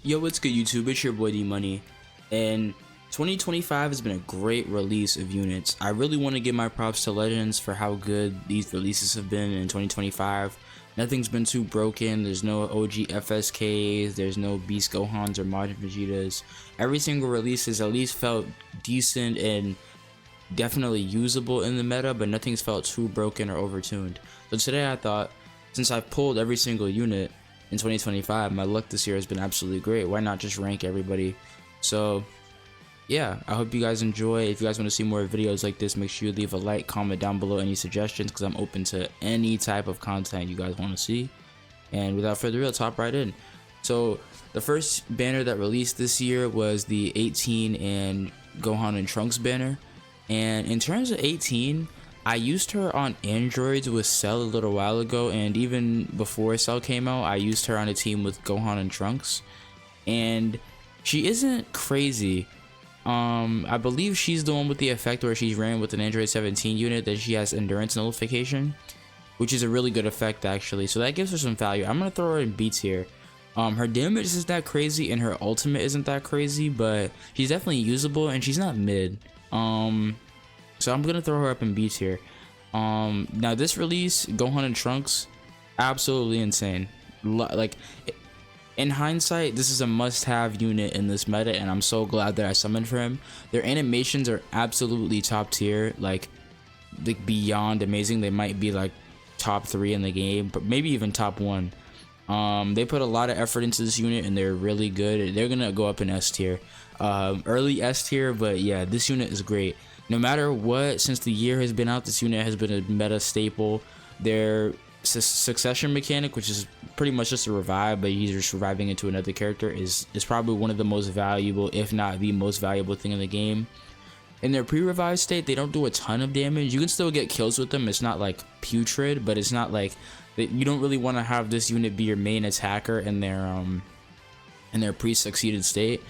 Yo, what's good YouTube? It's your boy D Money, and 2025 has been a great release of units. I really want to give my props to Legends for how good these releases have been in 2025. Nothing's been too broken. There's no OG FSKs, there's no Beast Gohans or Majin Vegetas. Every single release has at least felt decent and definitely usable in the meta, but nothing's felt too broken or overtuned. So today I thought, since I've pulled every single unit in 2025, my luck this year has been absolutely great. Why not just rank everybody? So yeah, I hope you guys enjoy. If you guys want to see more videos like this, make sure you leave a like, comment down below any suggestions, because I'm open to any type of content you guys want to see. And without further ado, let's hop right in. So the first banner that released this year was the 18 and Gohan and Trunks banner. And in terms of 18, I used her on androids with Cell a little while ago, and even before Cell came out, I used her on a team with Gohan and Trunks, and she isn't crazy. I believe she's the one with the effect where she's ran with an Android 17 unit that she has endurance nullification, which is a really good effect actually, so that gives her some value. I'm gonna throw her in B tier. Her damage isn't that crazy and her ultimate isn't that crazy, but she's definitely usable and she's not mid. So I'm gonna throw her up in B tier. Now this release, Gohan and Trunks, absolutely insane. Like, in hindsight, this is a must-have unit in this meta, and I'm so glad that I summoned for him. Their animations are absolutely top tier, like beyond amazing. They might be like top 3 in the game, but maybe even top 1. They put a lot of effort into this unit and they're really good. They're gonna go up in S tier, early S tier, but yeah, this unit is great. No matter what, since the year has been out, this unit has been a meta staple. Their succession mechanic, which is pretty much just a revive, but he's just reviving into another character, is probably one of the most valuable, if not the most valuable thing in the game. In their pre-revive state, they don't do a ton of damage. You can still get kills with them. It's not like putrid, but it's not like you don't really want to have this unit be your main attacker in their pre-succeeded state.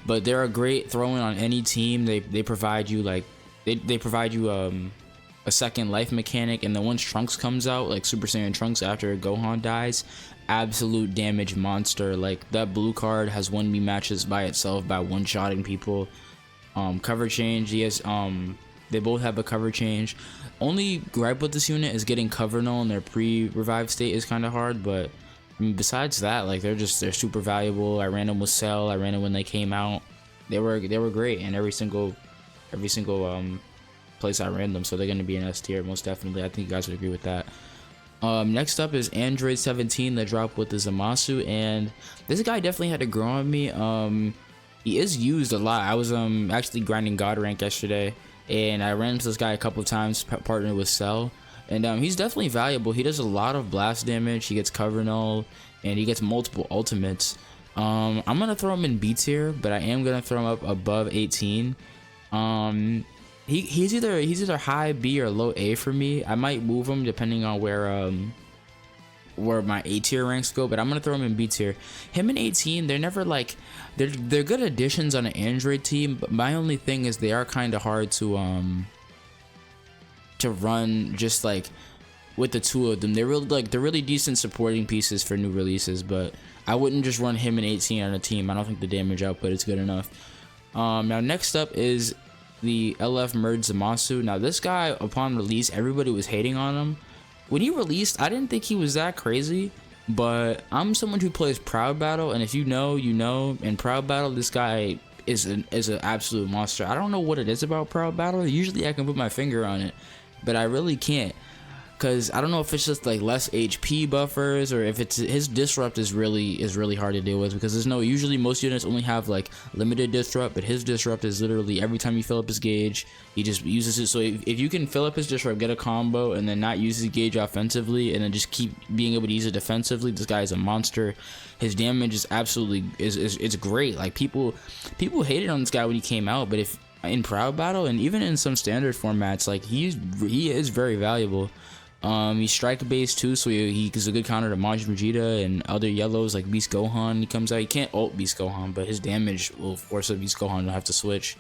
But they're a great throw-in on any team. They provide you like they provide you a second life mechanic, and then once Trunks comes out, like Super Saiyan Trunks after Gohan dies, absolute damage monster. Like, that blue card has won me matches by itself by one-shotting people. Cover change, yes, they both have a cover change. Only gripe with this unit is getting cover null in their pre-revive state is kind of hard, but I mean, besides that, like, they're super valuable. I ran them with Cell, I ran them when they came out. They were great in every single place I ran them, so they're going to be in S tier most definitely. I think you guys would agree with that. Next up is Android 17 that dropped with the Zamasu, and this guy definitely had to grow on me. He is used a lot. I was actually grinding God rank yesterday, and I ran into this guy a couple of times, partnered with Cell, and he's definitely valuable. He does a lot of blast damage, he gets cover null, and he gets multiple ultimates. I'm gonna throw him in B tier, but I am gonna throw him up above 18. He's either high B or low A for me. I might move him depending on where my A tier ranks go, but I'm gonna throw him in B tier. Him and 18, they're never like they're good additions on an Android team, but my only thing is they are kind of hard to run just like with the two of them. They're really decent supporting pieces for new releases, but I wouldn't just run him and 18 on a team. I don't think the damage output is good enough. Now next up is the LF merge Zamasu. Now this guy, upon release, everybody was hating on him. When he released, I didn't think he was that crazy, but I'm someone who plays Proud Battle, and if you know, you know. In Proud Battle, this guy is an absolute monster. I don't know what it is about Proud Battle. Usually I can put my finger on it, but I really can't, because I don't know if it's just like less HP buffers, or if it's his disrupt is really hard to deal with, because there's no, usually most units only have like limited disrupt, but his disrupt is literally every time you fill up his gauge, he just uses it. So if you can fill up his disrupt, get a combo, and then not use his gauge offensively, and then just keep being able to use it defensively, this guy is a monster. His damage is absolutely it's great. Like, people hated on this guy when he came out, but if in Proud Battle and even in some standard formats, like, he is very valuable. He's strike based too, so he's a good counter to Majin Vegeta and other yellows like Beast Gohan. He comes out, he can't ult Beast Gohan, but his damage will force a Beast Gohan to have to switch.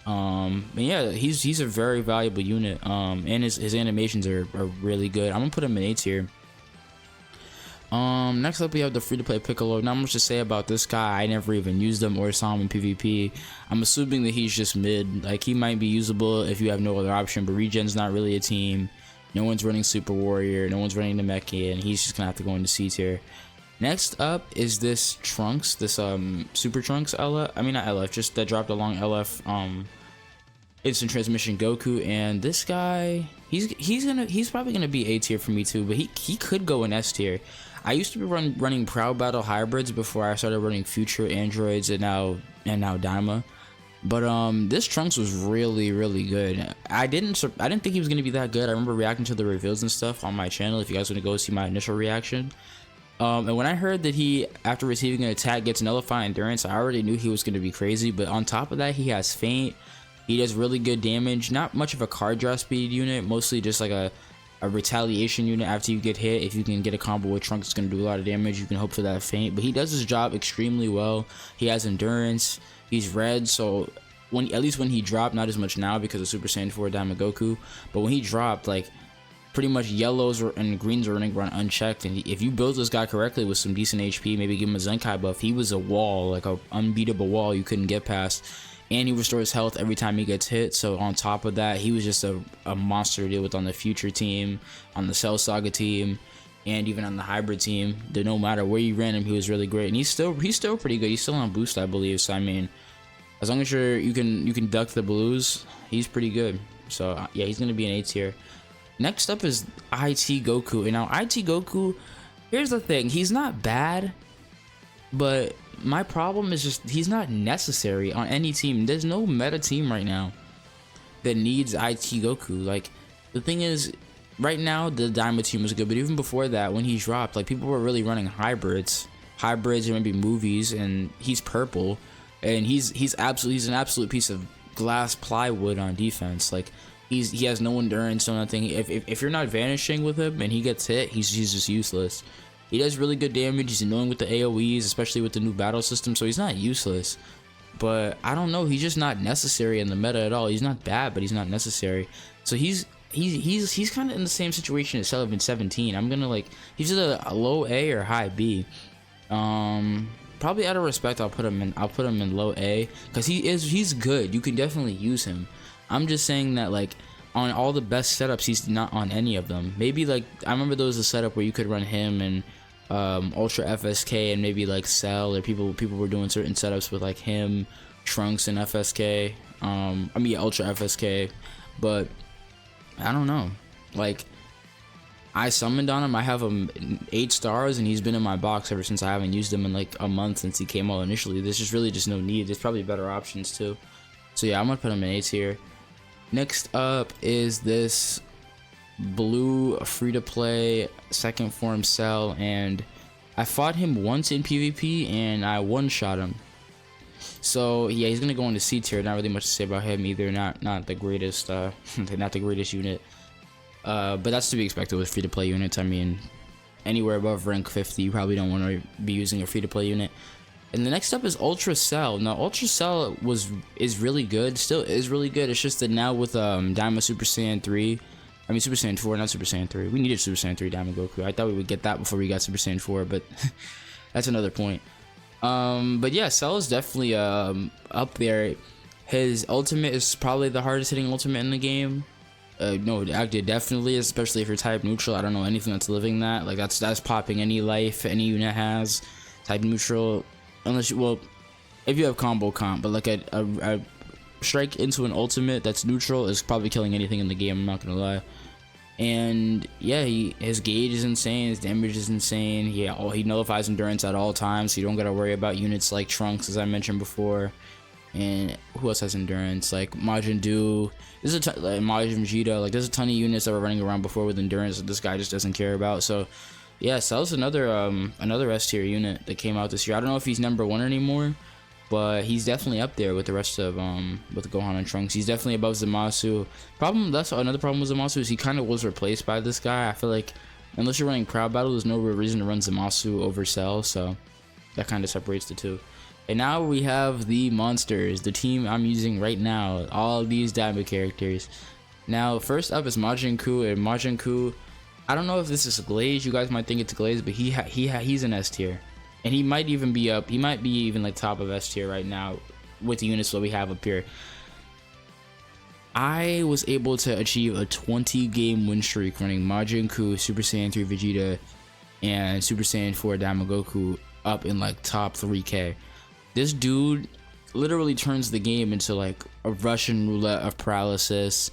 And yeah, he's a very valuable unit. And his animations are really good. I'm gonna put him in A tier. Next up we have the free-to-play Piccolo. Not much to say about this guy. I never even used him or saw him in PvP. I'm assuming that he's just mid. Like, he might be usable if you have no other option, but regen's not really a team. No one's running Super Warrior, no one's running the Mecha, and he's just gonna have to go into C tier. Next up is this Trunks, this Super Trunks LF. I mean, not LF, just that dropped along LF instant transmission Goku, and this guy, he's probably gonna be A tier for me too, but he could go in S tier. I used to be running Proud Battle hybrids before I started running Future Androids and now Daima. But this Trunks was really good. I didn't think he was gonna be that good. I remember reacting to the reveals and stuff on my channel. If you guys want to go see my initial reaction, and when I heard that he, after receiving an attack, gets Nullify Endurance, I already knew he was gonna be crazy. But on top of that, he has Feint. He does really good damage. Not much of a card draw speed unit, mostly just like a retaliation unit. After you get hit, if you can get a combo with Trunks, it's gonna do a lot of damage. You can hope for that Feint, but he does his job extremely well. He has endurance. He's red, so at least when he dropped, not as much now because of Super Saiyan 4 Daima Goku, but when he dropped, like, pretty much yellows and greens are running run unchecked, and if you build this guy correctly with some decent HP, maybe give him a Zenkai buff, he was a wall, like a unbeatable wall you couldn't get past. And he restores health every time he gets hit. So on top of that, he was just a monster to deal with on the Future team, on the Cell Saga team, and even on the hybrid team. No matter where you ran him, he was really great, and he's still pretty good. He's still on boost, I believe. So I mean, as long as you can duck the blues, he's pretty good. So yeah, he's gonna be an A tier. Next up is IT Goku, and now IT Goku, here's the thing: he's not bad, but my problem is just he's not necessary on any team. There's no meta team right now that needs IT Goku. Like, the thing is, right now the Daima team was good, but even before that, when he dropped, like, people were really running hybrids or maybe movies, and he's purple, and he's an absolute piece of glass plywood on defense. Like, he has no endurance, no nothing. If you're not vanishing with him and he gets hit, he's just useless. He does really good damage. He's annoying with the AoEs, especially with the new battle system, so he's not useless. But I don't know, he's just not necessary in the meta at all. He's not bad, but he's not necessary. So he's kind of in the same situation as Cell in 17. I'm gonna, like, he's either a low A or high B. Probably out of respect, I'll put him in low A, because he's good. You can definitely use him. I'm just saying that, like, on all the best setups, he's not on any of them. Maybe, like, I remember there was a setup where you could run him and Ultra FSK and maybe like Cell, or people were doing certain setups with like him, Trunks, and FSK. I mean, yeah, Ultra FSK, but I don't know. Like, I summoned on him. I have him 8 stars, and he's been in my box ever since. I haven't used him in like a month since he came out initially. There's just really just no need. There's probably better options too. So yeah, I'm gonna put him in A tier. Next up is this blue free-to-play second form Cell, and I fought him once in PvP and I one-shot him. So yeah, he's gonna go into C tier. Not really much to say about him either. Not the greatest not the greatest unit, but that's to be expected with free-to-play units. I mean, anywhere above rank 50, you probably don't want to be using a free-to-play unit. And the next up is Ultra Cell. Now, Ultra Cell is really good, still is really good. It's just that now with Daima Super Saiyan 3, I mean Super Saiyan 4, not Super Saiyan 3. We needed Super Saiyan 3 Daima Goku. I thought we would get that before we got Super Saiyan 4, but that's another point. But yeah, Cell is definitely up there. His ultimate is probably the hardest hitting ultimate in the game. No, it definitely is, especially if you're type neutral. I don't know anything that's living that. Like, that's popping any life any unit has. Type neutral. Unless you, well, if you have combo comp, but like a strike into an ultimate that's neutral is probably killing anything in the game, I'm not gonna lie. And yeah, his gauge is insane, his damage is insane. Yeah, he nullifies endurance at all times, so you don't gotta worry about units like Trunks, as I mentioned before. And who else has endurance? Like Majin Do, there's like Majin Vegeta. Like, there's a ton of units that were running around before with endurance that this guy just doesn't care about. So yeah, Cell's another S tier unit that came out this year. I don't know if he's number 1 anymore, but he's definitely up there with the rest of with Gohan and Trunks. He's definitely above Zamasu. That's another problem with Zamasu, is he kind of was replaced by this guy. I feel like unless you're running Proud Battle, there's no real reason to run Zamasu over Cell, so that kind of separates the two. And now we have the monsters, the team I'm using right now, all these Daima characters. Now, first up is Majin Ku, and Majin Ku, I don't know if this is glazed. You guys might think it's glazed, but he's an S tier, and he might even be up. He might be even like top of S tier right now with the units that we have up here. I was able to achieve a 20 game win streak running Majin Ku, Super Saiyan 3 Vegeta, and Super Saiyan 4 Daima Goku up in like top 3K. This dude literally turns the game into like a Russian roulette of paralysis.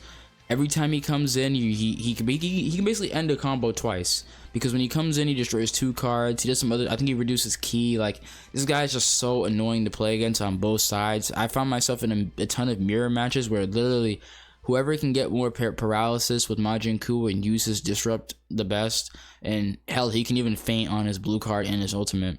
Every time he comes in, he can basically end a combo twice, because when he comes in, he destroys 2 cards. He does some other, I think he reduces ki. Like, this guy is just so annoying to play against on both sides. I found myself in a ton of mirror matches where literally whoever can get more paralysis with Majin Ku and use his disrupt the best, and hell, he can even feint on his blue card and his ultimate.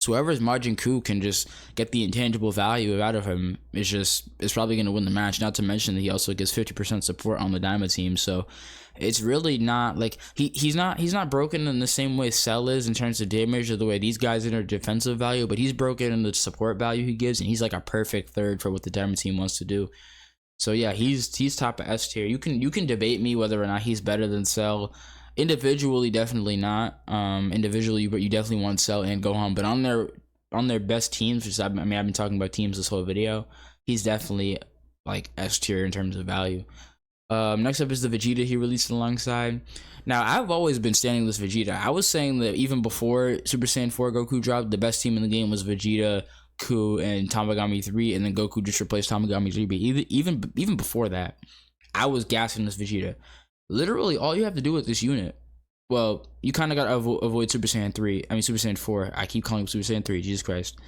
So whoever's Majin Ku can just get the intangible value out of him is probably going to win the match. Not to mention that he also gets 50% support on the Daima team. So it's really not like he's not broken in the same way Cell is in terms of damage or the way these guys in their defensive value, but he's broken in the support value he gives, and he's like a perfect third for what the Daima team wants to do. So yeah, he's top of S tier. You can debate me whether or not he's better than Cell. Individually, definitely not. Individually, but you definitely want Cell and Gohan. But on their best teams, which I've been talking about teams this whole video, he's definitely like S tier in terms of value. Next up is the Vegeta he released alongside. Now, I've always been standing this Vegeta. I was saying that even before Super Saiyan 4 Goku dropped, the best team in the game was Vegeta, Ku, and Tamagami 3, and then Goku just replaced Tamagami 3. But even before that, I was gassing this Vegeta. Literally, all you have to do with this unit, well, you kind of got to avoid Super Saiyan 3. I mean, Super Saiyan 4. I keep calling him Super Saiyan 3. Jesus Christ.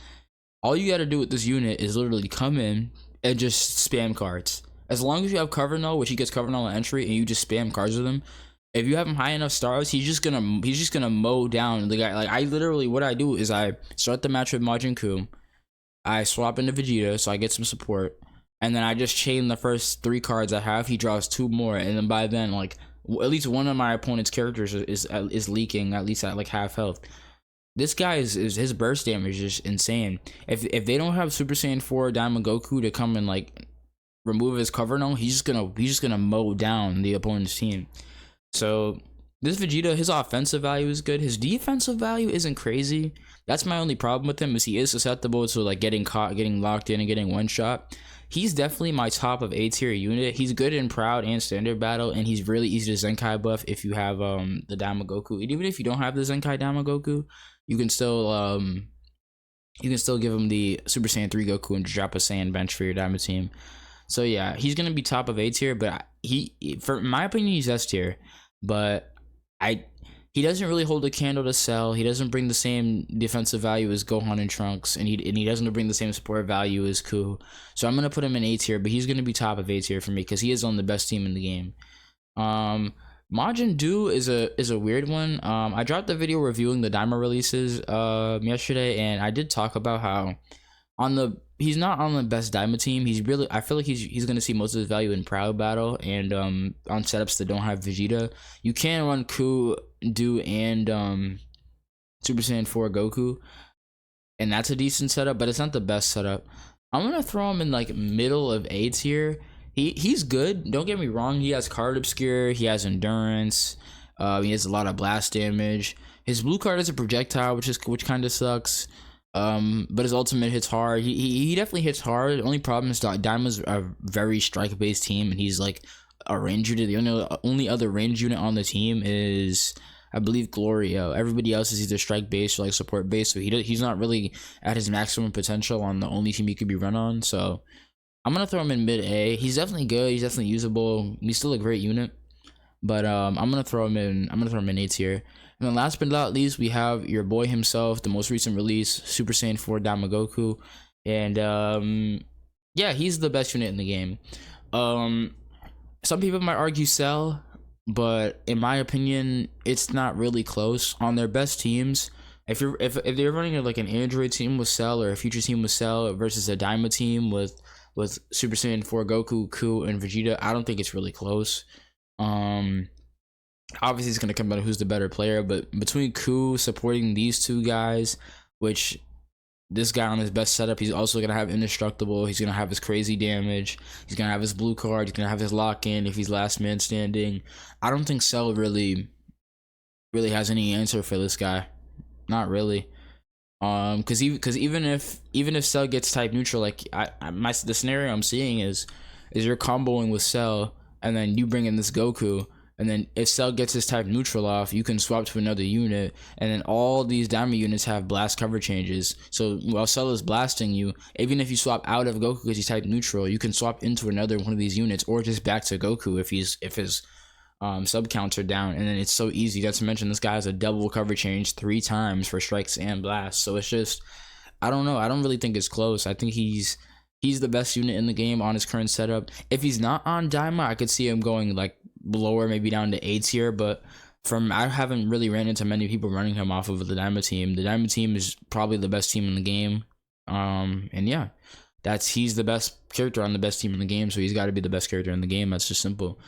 All you got to do with this unit is literally come in and just spam cards. As long as you have cover null, which he gets cover null on entry, and you just spam cards with him, if you have him high enough stars, he's just gonna mow down the guy. Like, I literally, what I do is I start the match with Majin Ku, I swap into Vegeta so I get some support, and then I just chain the first 3 cards I have. He draws 2 more, and then by then, like, at least one of my opponent's characters is leaking, at least at like half health. This guy is his burst damage is insane. If they don't have Super Saiyan 4 Daima Goku to come and like remove his cover null, he's just gonna mow down the opponent's team. So this Vegeta, his offensive value is good. His defensive value isn't crazy. That's my only problem with him, is he is susceptible to like getting caught, getting locked in, and getting one shot. He's definitely my top of A tier unit. He's good in Proud and Standard Battle, and he's really easy to Zenkai buff if you have the Daima Goku. And even if you don't have the Zenkai Daima Goku, you can still give him the Super Saiyan 3 Goku and drop a Saiyan bench for your Daima team. So yeah, he's gonna be top of A tier, but for my opinion, he's S tier. But he doesn't really hold a candle to Cell. He doesn't bring the same defensive value as Gohan and Trunks, and he doesn't bring the same support value as Ku. So I'm gonna put him in A tier, but he's gonna be top of A tier for me because he is on the best team in the game. Majin Du is a weird one. I dropped the video reviewing the Daima releases yesterday, and I did talk about how he's not on the best Daima team. I feel like he's gonna see most of his value in Proud Battle and on setups that don't have Vegeta. You can run Ku, Du, and Super Saiyan 4 Goku, and that's a decent setup, but it's not the best setup. I'm gonna throw him in like middle of A tier. He's good, don't get me wrong. He has card obscure, he has endurance, he has a lot of blast damage. His blue card is a projectile, which kind of sucks. But his ultimate hits hard. He definitely hits hard. The only problem is that Daima's a very strike based team, and he's like a range unit. The only other range unit on the team is, I believe, Glorio. Everybody else is either strike based or like support based, so he's not really at his maximum potential on the only team he could be run on. So I'm gonna throw him in mid A. He's definitely good. He's definitely usable. He's still a great unit, but I'm gonna throw him in A tier. And then last but not least, we have your boy himself, the most recent release, Super Saiyan 4 Daima Goku. And yeah, he's the best unit in the game. Some people might argue Cell, but in my opinion, it's not really close. On their best teams, if they're running like an Android team with Cell or a future team with Cell versus a Daima team with Super Saiyan 4 Goku, Ku, and Vegeta, I don't think it's really close. Obviously it's going to come down to who's the better player, but between Ku supporting these 2 guys, which this guy on his best setup, he's also going to have indestructible, he's going to have his crazy damage, he's going to have his blue card, he's going to have his lock-in if he's last man standing. I don't think Cell really really has any answer for this guy. Not really. Because even if Cell gets type neutral, like the scenario I'm seeing is you're comboing with Cell, and then you bring in this Goku, and then if Cell gets his type neutral off, you can swap to another unit, and then all these Daima units have blast cover changes. So while Cell is blasting you, even if you swap out of Goku because he's type neutral, you can swap into another one of these units, or just back to Goku if his sub counter down, and then it's so easy. Not to mention this guy has a double cover change 3 times for strikes and blasts. So it's just, I don't know. I don't really think it's close. I think he's the best unit in the game on his current setup. If he's not on Daima, I could see him going like lower, maybe down to A tier. But I haven't really ran into many people running him off of the Daima team. The Daima team is probably the best team in the game. And yeah, he's the best character on the best team in the game, so he's got to be the best character in the game. That's just simple.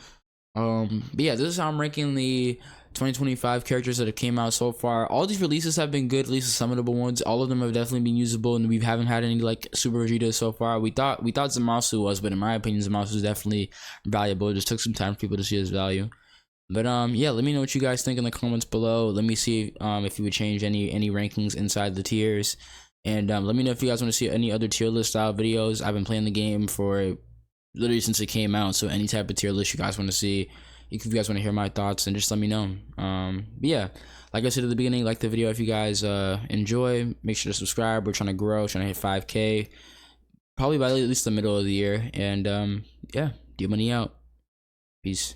But yeah, this is how I'm ranking the 2025 characters that have came out so far. All these releases have been good, at least the summonable ones. All of them have definitely been usable, and we haven't had any like Super Vegeta so far. We thought Zamasu was, but in my opinion, Zamasu is definitely valuable. It just took some time for people to see his value. But yeah, let me know what you guys think in the comments below. Let me see if you would change any rankings inside the tiers, and let me know if you guys want to see any other tier list style videos. I've been playing the game for literally since it came out, so any type of tier list you guys want to see, if you guys want to hear my thoughts, then just let me know. But yeah, like I said at the beginning, like the video if you guys enjoy. Make sure to subscribe. We're trying to grow, trying to hit 5K probably by at least the middle of the year. And yeah, D-Money out. Peace.